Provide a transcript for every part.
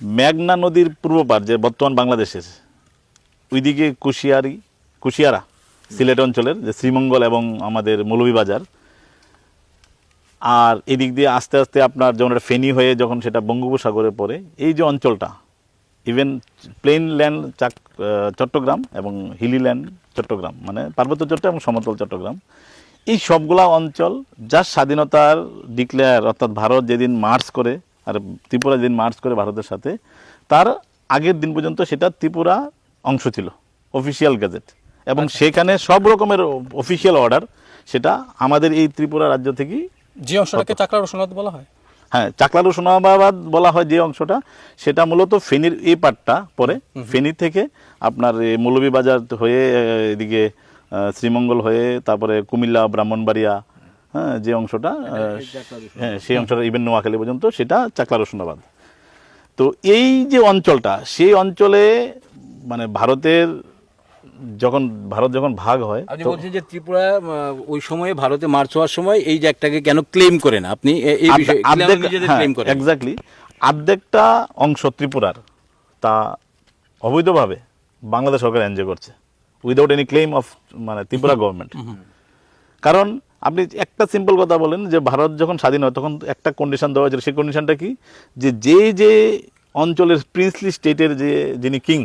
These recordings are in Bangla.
মেঘনা নদীর পূর্ব পার যে বর্তমান বাংলাদেশের ওইদিকে কুশিয়ারা সিলেট অঞ্চলের যে শ্রীমঙ্গল এবং আমাদের মৌলভীবাজার, আর এদিক দিয়ে আস্তে আস্তে আপনার যখন এটা ফেনী হয়ে যখন সেটা বঙ্গোপসাগরে পড়ে, এই যে অঞ্চলটা ইভেন প্লেন ল্যান্ড চট্টগ্রাম এবং হিলি ল্যান্ড চট্টগ্রাম, মানে পার্বত্য চট্টগ্রাম এবং সমতল চট্টগ্রাম, এই সবগুলা অঞ্চল যার স্বাধীনতার ডিক্লেয়ার, অর্থাৎ ভারত যেদিন মার্চ করে আর ত্রিপুরা যেদিন মার্চ করে ভারতের সাথে, তার আগের দিন পর্যন্ত সেটা ত্রিপুরা অংশ ছিল, অফিসিয়াল গেজেট, এবং সেখানে সব রকমের অফিসিয়াল অর্ডার সেটা আমাদের এই ত্রিপুরা রাজ্য থেকেই। যে অংশটাকে চাকলা রসুনাবাদ বলা হয়, হ্যাঁ, চাকলা রসুনাবাদ বলা হয় যে অংশটা, সেটা মূলত ফেনীর এই পার্টটা পরে ফেনী থেকে আপনার মৌলভীবাজার হয়ে এদিকে শ্রীমঙ্গল হয়ে তারপরে কুমিল্লা ব্রাহ্মণবাড়িয়া, হ্যাঁ যে অংশটা, হ্যাঁ সেই অংশটা ইভেন নোয়াখালী পর্যন্ত সেটা চাকলা রসুনাবাদ। তো এই যে অঞ্চলটা, সেই অঞ্চলে মানে ভারত যখন ভাগ হয়, আপনি বলছেন যে ত্রিপুরা ওই সময়ে ভারতে মার্চ হওয়ার সময় এই জায়গাটাকে কেন ক্লেম করে না, আপনি এই বিষয়ে ক্লেম করেন? এক্স্যাক্টলি, অর্ধেকটা অংশ ত্রিপুরার, তা অবৈধভাবে বাংলাদেশ সরকার এনজয় করছে উইদাউট এনি ক্লেম অফ মানে ত্রিপুরা গভর্নমেন্ট। কারণ আপনি একটা সিম্পল কথা বলেন যে ভারত যখন স্বাধীন হয় তখন একটা কন্ডিশন দেওয়া হয়েছিল, সেই কন্ডিশনটা কি, যে অঞ্চলের প্রিন্সলি স্টেটের যিনি কিং,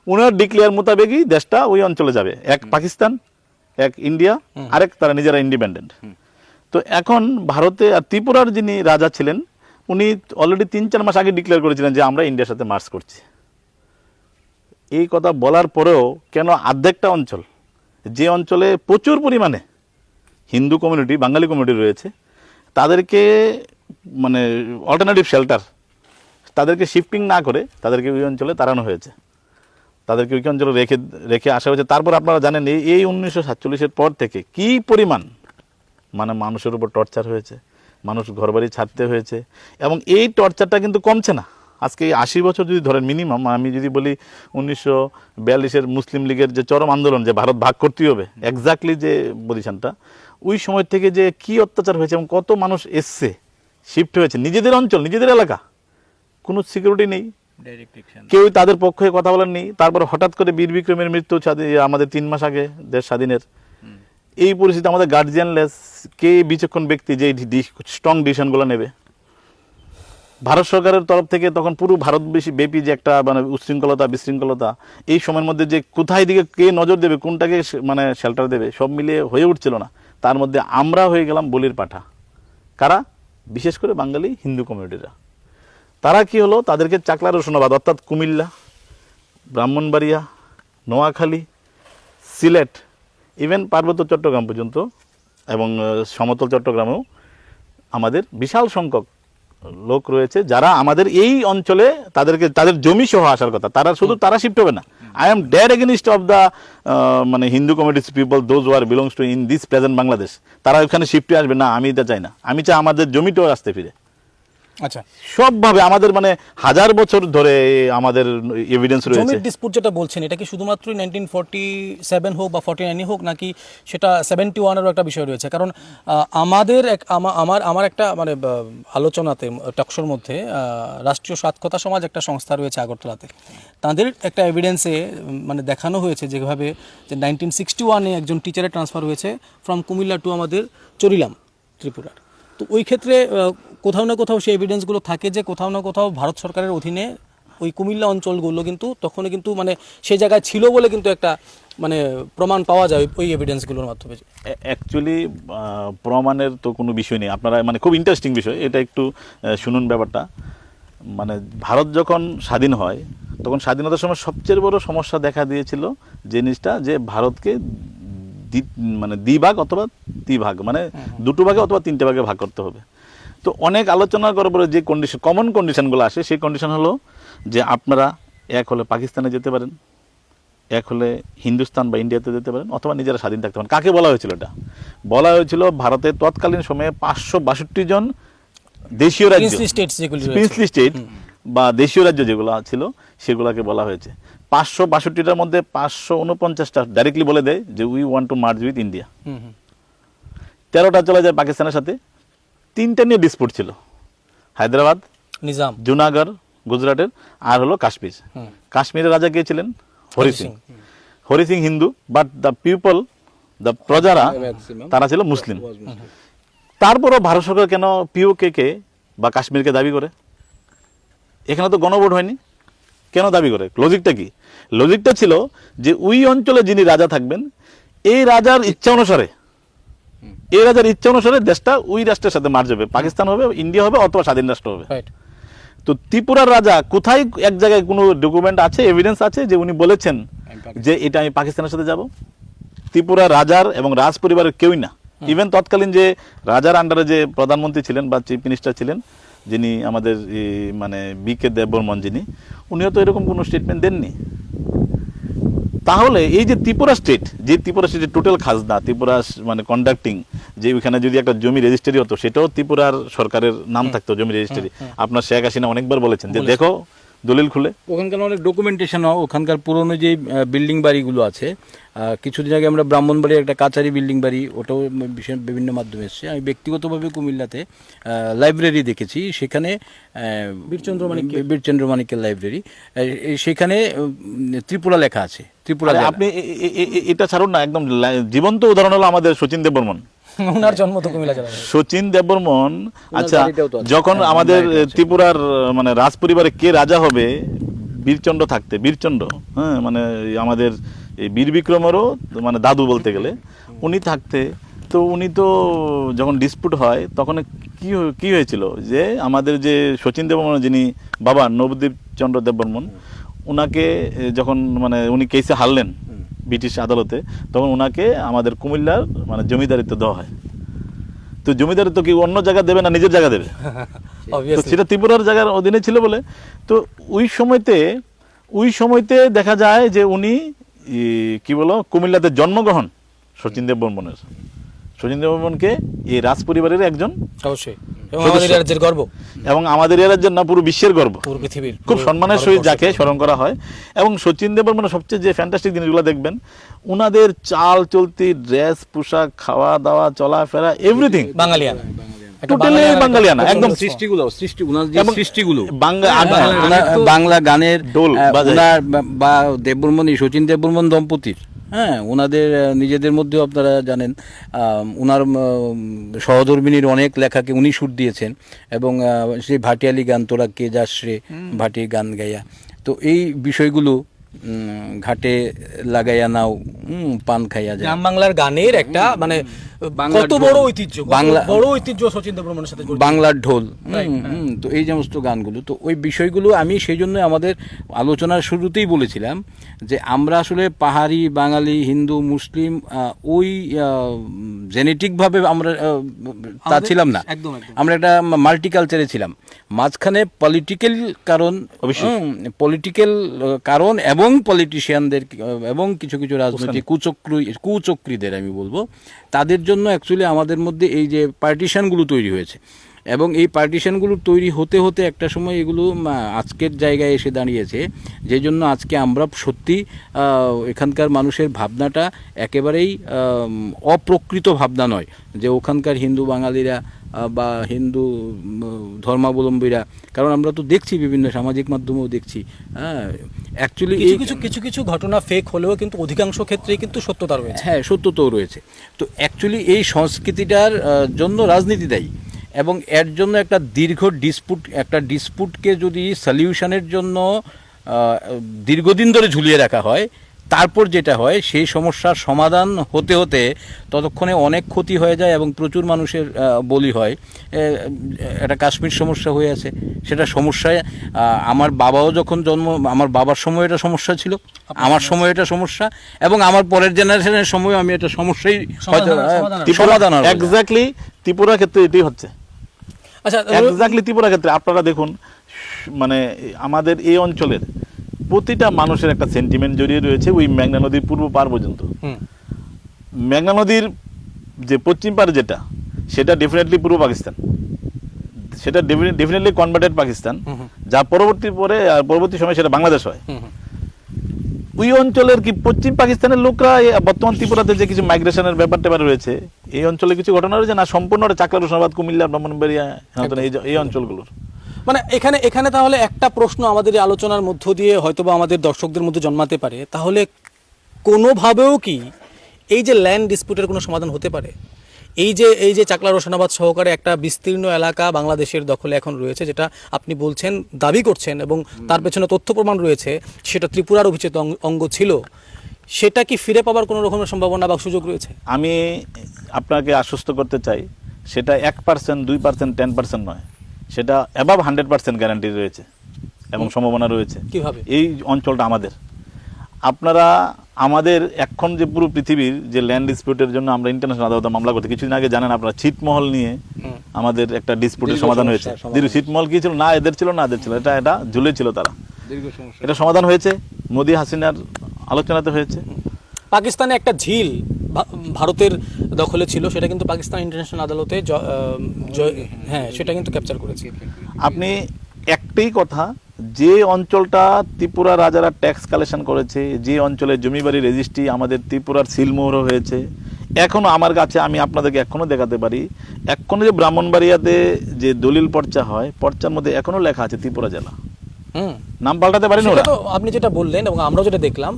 উনার ডিক্লেয়ার মোতাবেকই দেশটা ওই অঞ্চলে যাবে, এক পাকিস্তান, এক ইন্ডিয়া, আরেক তারা নিজেরা ইন্ডিপেন্ডেন্ট। তো এখন ভারতে আর ত্রিপুরার যিনি রাজা ছিলেন, উনি অলরেডি 3-4 মাস আগে ডিক্লেয়ার করেছিলেন যে আমরা ইন্ডিয়ার সাথে মার্চ করছি। এই কথা বলার পরেও কেন অর্ধেকটা অঞ্চল, যে অঞ্চলে প্রচুর পরিমাণে হিন্দু কমিউনিটি, বাঙালি কমিউনিটি রয়েছে, তাদেরকে মানে অল্টারনেটিভ শেল্টার, তাদেরকে শিফটিং না করে তাদেরকে ওই অঞ্চলে তাড়ানো হয়েছে, তাদেরকে ওই অঞ্চলে রেখে আসা হয়েছে। তারপর আপনারা জানেন এই 1947-এর পর থেকে কি পরিমাণ মানে মানুষের উপর টর্চার হয়েছে, মানুষ ঘরবাড়ি ছাড়তে হয়েছে, এবং এই টর্চারটা কিন্তু কমছে না। আজকে এই 80 বছর যদি ধরেন মিনিমাম, আমি যদি বলি 1942-এর মুসলিম লীগের যে চরম আন্দোলন, যে ভারত ভাগ করতেই হবে, এক্স্যাক্টলি যে পজিশনটা, ওই সময় থেকে যে কি অত্যাচার হয়েছে এবং কত মানুষ এসছে, শিফট হয়েছে নিজেদের অঞ্চল, নিজেদের এলাকা, কোনো সিকিউরিটি নেই, কেউ তাদের পক্ষে কথা বলার নেই। তারপর হঠাৎ করে বীর বিক্রমের মৃত্যু আমাদের 3 মাস আগে দেশ স্বাধীনের, এই পরিস্থিতি আমাদের গার্জিয়ানলেস, কে বিচক্ষণ ব্যক্তি যে স্ট্রং ডিসিশনগুলো নেবে? ভারত সরকারের তরফ থেকে তখন পুরো ভারতবর্ষী ব্যাপী যে একটা মানে উচ্ছৃঙ্খলতা বিশৃঙ্খলতা, এই সময়ের মধ্যে যে কোথায় দিকে কে নজর দেবে, কোনটাকে মানে শেল্টার দেবে, সব মিলিয়ে হয়ে উঠছিল না। তার মধ্যে আমরা হয়ে গেলাম বলির পাঠা। কারা? বিশেষ করে বাঙালি হিন্দু কমিউনিটিরা। তারা কি হলো, তাদেরকে চাকলা রসুনাবাদ, অর্থাৎ কুমিল্লা, ব্রাহ্মণবাড়িয়া, নোয়াখালী, সিলেট, ইভেন পার্বত্য চট্টগ্রাম পর্যন্ত এবং সমতল চট্টগ্রামেও আমাদের বিশাল সংখ্যক লোক রয়েছে যারা আমাদের এই অঞ্চলে তাদের জমি সহ আসার কথা। তারা শিফট হবে না। I am dead against of the মানে Hindu communities people, those who are belongs to in this present Bangladesh. তারা ওখানে শিফটে আসবে না, আমি এটা চাই না। আমি চাই আমাদের জমিটাও আসতে ফিরে। আচ্ছা, সবভাবে আমাদের মানে 1000 বছর ধরে আমাদের এভিডেন্স রয়েছে। জমির ডিসপুট যেটা বলছেন, এটা কি শুধুমাত্র 1947 হোক বা 49 হোক, নাকি সেটা 71-এরও একটা বিষয় রয়েছে? কারণ আমার একটা মানে আলোচনাতে, টকশোর মধ্যে রাষ্ট্রীয় সাক্ষরতা সমাজ একটা সংস্থা রয়েছে আগরতলাতে, তাদের একটা এভিডেন্সে মানে দেখানো হয়েছে যেভাবে যে 1961-এ একজন টিচারের ট্রান্সফার হয়েছে ফ্রম কুমিল্লা টু আমাদের চরিলাম, ত্রিপুরার। তো ওই ক্ষেত্রে কোথাও না কোথাও সেই এভিডেন্সগুলো থাকে যে কোথাও না কোথাও ভারত সরকারের অধীনে ওই কুমিল্লা অঞ্চলগুলো কিন্তু তখনও কিন্তু মানে সেই জায়গায় ছিল বলে কিন্তু একটা মানে প্রমাণ পাওয়া যায় ওই এভিডেন্সগুলোর মাধ্যমে। অ্যাকচুয়ালি প্রমাণের তো কোনো বিষয় নেই। আপনারা মানে খুব ইন্টারেস্টিং বিষয় এটা, একটু শুনুন ব্যাপারটা। মানে ভারত যখন স্বাধীন হয় তখন স্বাধীনতার সময় সবচেয়ে বড় সমস্যা দেখা দিয়েছিল জিনিসটা, যে ভারতকে মানে দ্বিভাগ অথবা ত্রিভাগ, মানে 2 ভাগে অথবা 3টে ভাগে ভাগ করতে হবে। তো অনেক আলোচনা করার পরে যে কমন কন্ডিশনগুলো আসে, সেই কন্ডিশন হলো যে আপনারা এক হলে পাকিস্তানে যেতে পারেন, এক হলে হিন্দুস্তান বা ইন্ডিয়াতে যেতে পারেন, অথবা নিজেরা স্বাধীন থাকতে পারেন। কাকে বলা হয়েছিল এটা? বলা হয়েছিল ভারতের তৎকালীন সময়ে 562 জন দেশীয় রাজ্য, প্রিন্সলি স্টেট বা দেশীয় রাজ্য যেগুলো ছিল সেগুলোকে বলা হয়েছে। 562টার মধ্যে 549টা ডাইরেক্টলি বলে দেয় যে we want to merge with India. 13টা চলে যায় পাকিস্তানের সাথে। 3টা নিয়ে ডিসপুট ছিল, হায়দ্রাবাদ, নিজাম, জুনাগড়, গুজরাটের, আর হলো কাশ্মীর। কাশ্মীরের রাজা কে ছিলেন? Hari Singh. Hari Singh Hindu, but the people, the প্রজারা তারা ছিল মুসলিম। তারপরও ভারত সরকার কেন পিওকে কে বা কাশ্মীরকে দাবি করে? এখানে তো গণভোট হয়নি, কেন দাবি করে? লজিকটা কি? লজিকটা ছিল যে ওই অঞ্চলে যিনি রাজা থাকবেন, এই রাজার ইচ্ছা অনুসারে, এই রাজার ইচ্ছা অনুসারে দেশটা ওই রাষ্ট্রের সাথে মার্জ হবে, পাকিস্তান হবে, ইন্ডিয়া হবে, অথবা স্বাধীন রাষ্ট্র হবে। তো ত্রিপুরার রাজা কোথায় এক জায়গায় কোনো ডকুমেন্ট আছে, এভিডেন্স আছে যে উনি বলেছেন যে এটা আমি পাকিস্তানের সাথে যাব? ত্রিপুরা রাজার এবং রাজ পরিবারের কেউই না। ইভেন তৎকালীন যে রাজার আন্ডারে যে প্রধানমন্ত্রী ছিলেন বা চিফ মিনিস্টার ছিলেন, যিনি আমাদের মানে বি.কে. দেববর্মন, যিনি, উনিও তো এরকম কোনো স্টেটমেন্ট দেননি। তাহলে এই যে ত্রিপুরা স্টেট, যে ত্রিপুরা স্টেটের টোটাল খাজনা, ত্রিপুরা মানে কন্ডাক্টিং, যে ওইখানে যদি একটা জমি রেজিস্ট্রি হতো, সেটাও ত্রিপুরার সরকারের নাম থাকতো জমি রেজিস্ট্রি। আপনার শেখ হাসিনা অনেকবার বলেছেন যে দেখো দলিল খুলে। ওখানকার অনেক ডকুমেন্টেশন, ওখানকার পুরনো যে বিল্ডিং বাড়িগুলো আছে, কিছুদিন আগে আমরা ব্রাহ্মণবাড়ির একটা কাচারি বিল্ডিং বাড়ি, ওটাও বিভিন্ন মাধ্যমে এসেছে। আমি ব্যক্তিগতভাবে কুমিল্লাতে লাইব্রেরি দেখেছি, সেখানে বীরচন্দ্র মানিকের লাইব্রেরি, সেখানে ত্রিপুরা লেখা আছে। ত্রিপুরা আপনি এটা ছাড়ুন না, একদম জীবন্ত উদাহরণ হলো আমাদের শচীন দেববর্মন। ওনার জন্ম তো কুমিল্লা জেলায়। শচীন দেববর্মন, আচ্ছা, যখন আমাদের ত্রিপুরার মানে রাজ পরিবারে কে রাজা হবে, বীরচন্দ্র থাকতে, বীরচন্দ্র, হ্যাঁ, মানে আমাদের এই বীর বিক্রমেরও মানে দাদু বলতে গেলে, উনি থাকতে, তো উনি তো যখন ডিসপুট হয় তখন কি হয়েছিল যে আমাদের যে শচীন দেববর্মন, যিনি বাবা নবদ্বীপ চন্দ্র দেববর্মন, উনাকে যখন মানে উনি কেসে হারলেন ব্রিটিশ আদালতে, তখন ওনাকে আমাদের কুমিল্লার মানে জমিদারিত্ব দেওয়া হয়। তো জমিদারিত্ব কি অন্য জায়গা দেবে না নিজের জায়গা দেবে? তো সেটা ত্রিপুরার জায়গার অধীনে ছিল বলে। তো ওই সময়তে দেখা যায় যে উনি কি বলো কুমিল্লাতে জন্মগ্রহণ শচীন দেববর্মনের। শচীন দেববর্মনকে এই রাজ পরিবারের একজন, অবশ্যই, এবং আমাদের রাজ্যের গর্ব, এবং আমাদের এই রাজ্যের না পুরো বিশ্বের গর্ব, পুরো পৃথিবীর খুব সম্মানের সহিত যাকে স্মরণ করা হয়। এবং শচীন দেববর্মনের সবচেয়ে যে ফ্যান্টাস্টিক জিনিসগুলো দেখবেন, উনাদের চাল চলতি, ড্রেস, পোশাক, খাওয়া দাওয়া, চলাফেরা, এভরিথিং বাঙালিয়ান, টোটালি বাঙালিয়ানা, একদম সৃষ্টিগুলো বাংলা গানের ডোল বা দেববর্মনই, শচীন দেববর্মন দম্পতির, হ্যাঁ, ওনাদের নিজেদের মধ্যেও আপনারা জানেন, ওনার সহধর্মিনীর অনেক লেখাকে উনি সুর দিয়েছেন, এবং সেই ভাটিয়ালি গান, তোরা কে যাস রে ভাটির গান গাইয়া, তো এই বিষয়গুলো ঘাটে লাগাইয়া নাও পান খাইয়া যায়, গ্রাম বাংলার গানের একটা মানে কত বড় ঐতিহ্য, বড় ঐতিহ্য শচীন দেববর্মনের সাথে বাংলার ঢোল। তো এই সমস্ত গানগুলো, তো ওই বিষয়গুলো আমি সেই জন্য আমাদের আলোচনার শুরুতেই বলেছিলাম যে আমরা আসলে পাহাড়ি, বাঙালি, হিন্দু, মুসলিম ওই জেনেটিকভাবে আমরা তা ছিলাম না, আমরা একটা মাল্টিকালচারে ছিলাম। মাঝখানে পলিটিক্যাল কারণ এবং পলিটিশিয়ানদের এবং কিছু কিছু রাজনৈতিক কুচক্রীদের আমি বলবো, তাদের জন্য অ্যাকচুয়ালি আমাদের মধ্যে এই যে পার্টিশনগুলো তৈরি হয়েছে, এবং এই পার্টিশনগুলো তৈরি হতে হতে একটা সময় এগুলো আজকের জায়গায় এসে দাঁড়িয়েছে, যে জন্য আজকে আমরা সত্যি এখানকার মানুষের ভাবনাটা একেবারেই অপ্রকৃত ভাবনা নয়, যে ওখানকার হিন্দু বাঙালিরা বা হিন্দু ধর্মাবলম্বীরা, কারণ আমরা তো দেখছি বিভিন্ন সামাজিক মাধ্যমেও দেখছি, হ্যাঁ, অ্যাকচুয়ালি কিছু কিছু ঘটনা ফেক হলেও কিন্তু অধিকাংশ ক্ষেত্রেই কিন্তু সত্যতা রয়েছে। হ্যাঁ, সত্যতাও রয়েছে। তো অ্যাকচুয়ালি এই সংস্কৃতিটার জন্য রাজনীতি দায়ী, এবং এর জন্য একটা দীর্ঘ ডিসপুটকে যদি সলিউশনের জন্য দীর্ঘদিন ধরে ঝুলিয়ে রাখা হয়, তারপর যেটা হয় সেই সমস্যার সমাধান হতে হতে ততক্ষণে অনেক ক্ষতি হয়ে যায় এবং প্রচুর মানুষের বলি হয়। একটা কাশ্মীর সমস্যা হয়ে আছে, সেটা সমস্যায় আমার বাবাও যখন আমার বাবার সময় এটা সমস্যা ছিল, আমার সময় এটা সমস্যা, এবং আমার পরের জেনারেশনের সময় আমি এটা সমস্যাই সমাধান হবে। এক্স্যাক্টলি ত্রিপুরা ক্ষেত্রে এটাই হচ্ছে। আচ্ছা, এক্স্যাক্টলি ত্রিপুরা ক্ষেত্রে আপনারা দেখুন, মানে আমাদের এই অঞ্চলের প্রতিটা মানুষের একটা সেন্টিমেন্ট জড়িয়ে রয়েছে ওই মেঘনা নদীর পূর্ব পার পর্যন্ত। মেঘনা নদীর যে পশ্চিম পার যেটা, সেটা ডেফিনেটলি পূর্ব পাকিস্তান, সেটা ডেফিনেটলি কনভার্টেড পাকিস্তান, যা পরবর্তী সময় সেটা বাংলাদেশ হয়। ওই অঞ্চলের কি পশ্চিম পাকিস্তানের লোকরা বর্তমান ত্রিপুরাতে যে কিছু মাইগ্রেশনের ব্যাপারটা রয়েছে, এই অঞ্চলে কিছু ঘটনা রয়েছে না সম্পূর্ণ চাকলা, রোশনাবাদ, কুমিল্লা, ব্রাহ্মণবাড়িয়া, এই অঞ্চলগুলোর মানে এখানে এখানে তাহলে একটা প্রশ্ন আমাদের এই আলোচনার মধ্য দিয়ে হয়তোবা আমাদের দর্শকদের মধ্যে জন্মাতে পারে, তাহলে কোনোভাবেও কি এই যে ল্যান্ড ডিসপিউটের কোনো সমাধান হতে পারে? এই যে চাকলা রোশনাবাদ সহকারে একটা বিস্তীর্ণ এলাকা বাংলাদেশের দখলে এখন রয়েছে, যেটা আপনি বলছেন, দাবি করছেন, এবং তার পেছনে তথ্য প্রমাণ রয়েছে সেটা ত্রিপুরার অভিচিত অঙ্গ ছিল, সেটা কি ফিরে পাওয়ার কোনো রকমের সম্ভাবনা বা সুযোগ রয়েছে? আমি আপনাকে আশ্বস্ত করতে চাই, সেটা 1%, 2%, 10% নয়, সেটা অ্যাবাভ 100% গ্যারান্টি রয়েছে এবং সম্ভাবনা রয়েছে। কিভাবে? এই অঞ্চলটা আমাদের। আপনারা আমাদের এখন যে পুরো পৃথিবীর যে ল্যান্ড ডিসপিউটের জন্য আমরা ইন্টারন্যাশনাল আদালতে মামলা করতে, কিছুদিন আগে জানেন আপনারা ছিটমহল নিয়ে আমাদের একটা ডিসপিউটের সমাধান হয়েছে। ছিটমহল কি ছিল? না এদের ছিল, না এদের ছিল, এটা ঝুলে ছিল তারা, এটা সমাধান হয়েছে মোদি হাসিনার আলোচনাতে হয়েছে। পাকিস্তানে একটা ঝিল ভারতের দখলে ছিল, সেটা কিন্তু পাকিস্তান ইন্টারন্যাশনাল আদালতে হ্যাঁ সেটা কিন্তু ক্যাপচার করেছে। আপনি একটাই কথা, যে অঞ্চলটা ত্রিপুরা রাজারা ট্যাক্স কালেকশন করেছে, যে অঞ্চলে জমিবাড়ি রেজিস্ট্রি আমাদের ত্রিপুরার সিলমোহর হয়েছে, এখনো আমার কাছে, আমি আপনাদেরকে এখনো দেখাতে পারি, এখনো যে ব্রাহ্মণবাড়িয়াতে যে দলিল পর্চা হয়, পর্চার মধ্যে এখনো লেখা আছে ত্রিপুরা জেলা। নাম পাল্টাতে পারেন ওরা। তো আপনি যেটা বললেন এবং আমরাও যেটা দেখলাম,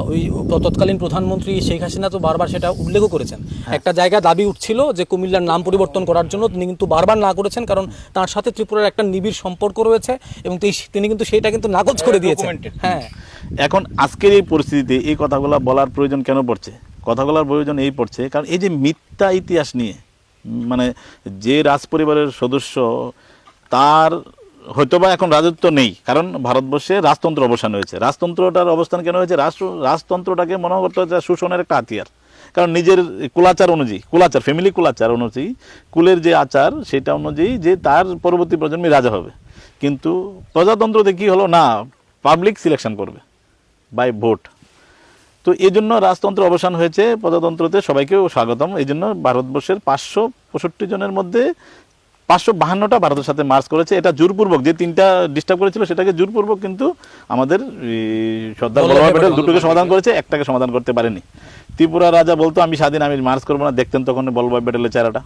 ওই তৎকালীন প্রধানমন্ত্রী শেখ হাসিনা তো বারবার সেটা উল্লেখও করেছেন। একটা জায়গা দাবি উঠছিল যে কুমিল্লার নাম পরিবর্তন করার জন্য, তিনি কিন্তু বারবার না করেছেন, কারণ তার সাথে ত্রিপুরার একটা নিবিড় সম্পর্ক রয়েছে এবং তিনি কিন্তু সেটা কিন্তু নাকচ করে দিয়েছেন। হ্যাঁ, এখন আজকের এই পরিস্থিতিতে এই কথাগুলো বলার প্রয়োজন কেন পড়ছে? কথাগুলোর প্রয়োজন এই পড়ছে কারণ এই যে মিথ্যা ইতিহাস নিয়ে, মানে যে রাজ পরিবারের সদস্য, তার হয়তোবা এখন রাজত্ব নেই, কারণ ভারতবর্ষে রাজতন্ত্র অবসান হয়েছে। রাজতন্ত্রটার অবস্থান কেন হয়েছে? রাজতন্ত্রটাকে মনে করতে হচ্ছে শোষণের একটা হাতিয়ার, কারণ নিজের কুলাচার অনুযায়ী, কুলাচার ফ্যামিলি কুলাচার অনুযায়ী, কুলের যে আচার সেটা অনুযায়ী যে তার পরবর্তী প্রজন্মে রাজা হবে। কিন্তু প্রজাতন্ত্রতে কি হলো না, পাবলিক সিলেকশন করবে বাই ভোট। তো এই জন্য রাজতন্ত্র অবসান হয়েছে, প্রজাতন্ত্রতে সবাইকেও স্বাগতম। এই জন্য ভারতবর্ষের 565 জনের মধ্যে 552টা ভারতের সাথে মার্চ করেছে। এটা জোরপূর্বক, যে 3টা ডিস্টার্ব করেছিল সেটাকে জোরপূর্বক কিন্তু আমাদের সর্দার বল্লভভাই প্যাটেল দুটোকে সমাধান করেছে, একটাকে সমাধান করতে পারেনি। ত্রিপুরা রাজা বলতো আমি স্বাধীন, আমি মার্চ করবো না, দেখতেন তখন বল্লভভাই প্যাটেলের চেহারাটা,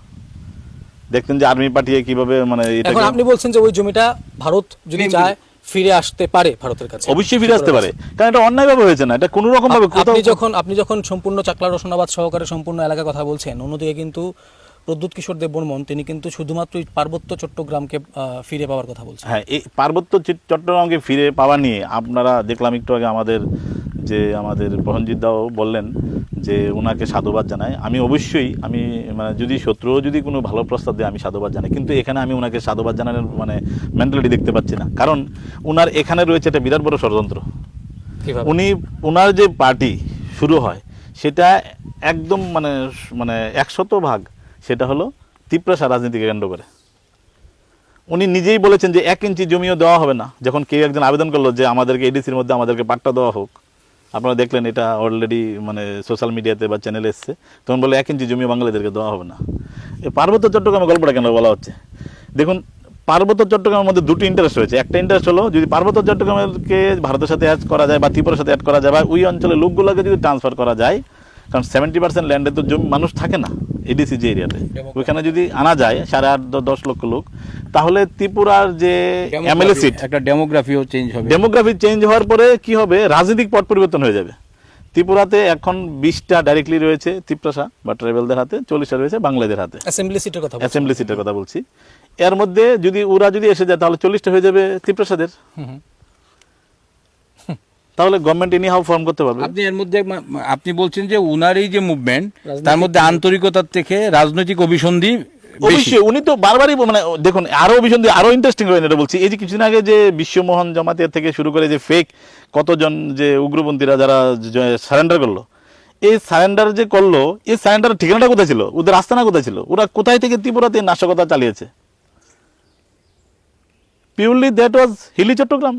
দেখতেন যে আর্মি পাঠিয়ে কিভাবে, মানে এখন আপনি বলছেন যে ওই জমিটা ভারত যদি চায় ফিরে আসতে পারে ভারতের কাছে, অবশ্যই ফিরে আসতে পারে, কারণ এটা অন্যায়ভাবে হয়েছে না, এটা কোনো রকম ভাবে। আপনি যখন সম্পূর্ণ চাকলা রোশনাবাদ সহকারে সম্পূর্ণ এলাকার কথা বলছেন, অন্যদিকে কিন্তু প্রদ্যুৎ কিশোর দেববর্মন তিনি কিন্তু শুধুমাত্র পার্বত্য চট্টগ্রামকে ফিরে পাওয়ার কথা বলছেন। হ্যাঁ, এই পার্বত্য চট্টগ্রামকে ফিরে পাওয়া নিয়ে আপনারা দেখলাম একটু আগে আমাদের প্রহনজিৎ দাও বললেন যে ওনাকে সাধুবাদ জানায়। আমি অবশ্যই, আমি মানে যদি শত্রুও যদি কোনো ভালো প্রস্তাব দেয় আমি সাধুবাদ জানাই, কিন্তু এখানে আমি ওনাকে সাধুবাদ জানানোর মানে মেন্টালিটি দেখতে পাচ্ছি না, কারণ ওনার এখানে রয়েছে একটা বিরাট বড় ষড়যন্ত্র। ওনার যে পার্টি শুরু হয় সেটা একদম মানে 100% সেটা হলো ত্রিপুরা রাজনীতিকে কেন্দ্র করে। উনি নিজেই বলেছেন যে 1 ইঞ্চি জমিও দেওয়া হবে না। যখন কেউ একজন আবেদন করলো যে আমাদেরকে এডিসির মধ্যে আমাদেরকে পাট্টা দেওয়া হোক, আপনারা দেখলেন এটা অলরেডি মানে সোশ্যাল মিডিয়াতে বা চ্যানেলে এসছে, তখন বলে 1 ইঞ্চি জমিও বাঙালিদেরকে দেওয়া হবে না। এই পার্বত্য চট্টগ্রামের গল্পটা কেন বলা হচ্ছে? দেখুন, পার্বত্য চট্টগ্রামের মধ্যে দুটো ইন্টারেস্ট রয়েছে। একটা ইন্টারেস্ট হলো যদি পার্বত্য চট্টগ্রামকে ভারতের সাথে অ্যাড করা যায় বা ত্রিপুরার সাথে অ্যাড করা যায়, বা ওই অঞ্চলের লোকগুলোকে যদি ট্রান্সফার করা যায়, কারণ 70% ল্যান্ডে তো জমি মানুষ থাকে না এডিসি যে এরিয়াতে, ওইখানে যদি আনা যায় 8.5-10 লক্ষ লোক, তাহলে ত্রিপুরার যে এমএলএ সিট, একটা ডেমোগ্রাফিও চেঞ্জ হবে। ডেমোগ্রাফি চেঞ্জ হওয়ার পরে কি হবে, রাজনৈতিক পট পরিবর্তন হয়ে যাবে। ত্রিপুরাতে এখন 20টা ডাইরেক্টলি রয়েছে ত্রিপ্রাসা বা ট্রাইবেলদের হাতে, 40টা রয়েছে বাংলাদেশের হাতে। অ্যাসেম্বলি সিটের কথা বলছি। এর মধ্যে যদি ওরা যদি এসে যায় তাহলে 40টা হয়ে যাবে ত্রিপ্রাসাদের। তাহলে গভর্নমেন্ট এনি হাউ ফর্ম করতে পারবে। আপনি এর মধ্যে আপনি বলছেন যে উনার এই যে মুভমেন্ট, তার মধ্যে আন্তরিকতার থেকে রাজনৈতিক অভিসন্ধি অবশ্যই। উনি তো বারবারই মানে দেখুন, আরো অভিসন্ধি আরো ইন্টারেস্টিং হয় এটা বলছি। এই যে কিছুদিন আগে যে বিশ্বমোহন জামাতিয়ার থেকে শুরু করে যে ফেক কতজন যে উগ্রপন্থীরা যারা সারেন্ডার করলো, এই সারেন্ডার যে করলো, এই সারেন্ডারের ঠিকানাটা কোথায় ছিল, ওদের আস্তানা কোথায় ছিল, ওরা কোথায় থেকে ত্রিপুরাতে নাশকতা চালিয়েছে? Purely that was Hili Chittagong.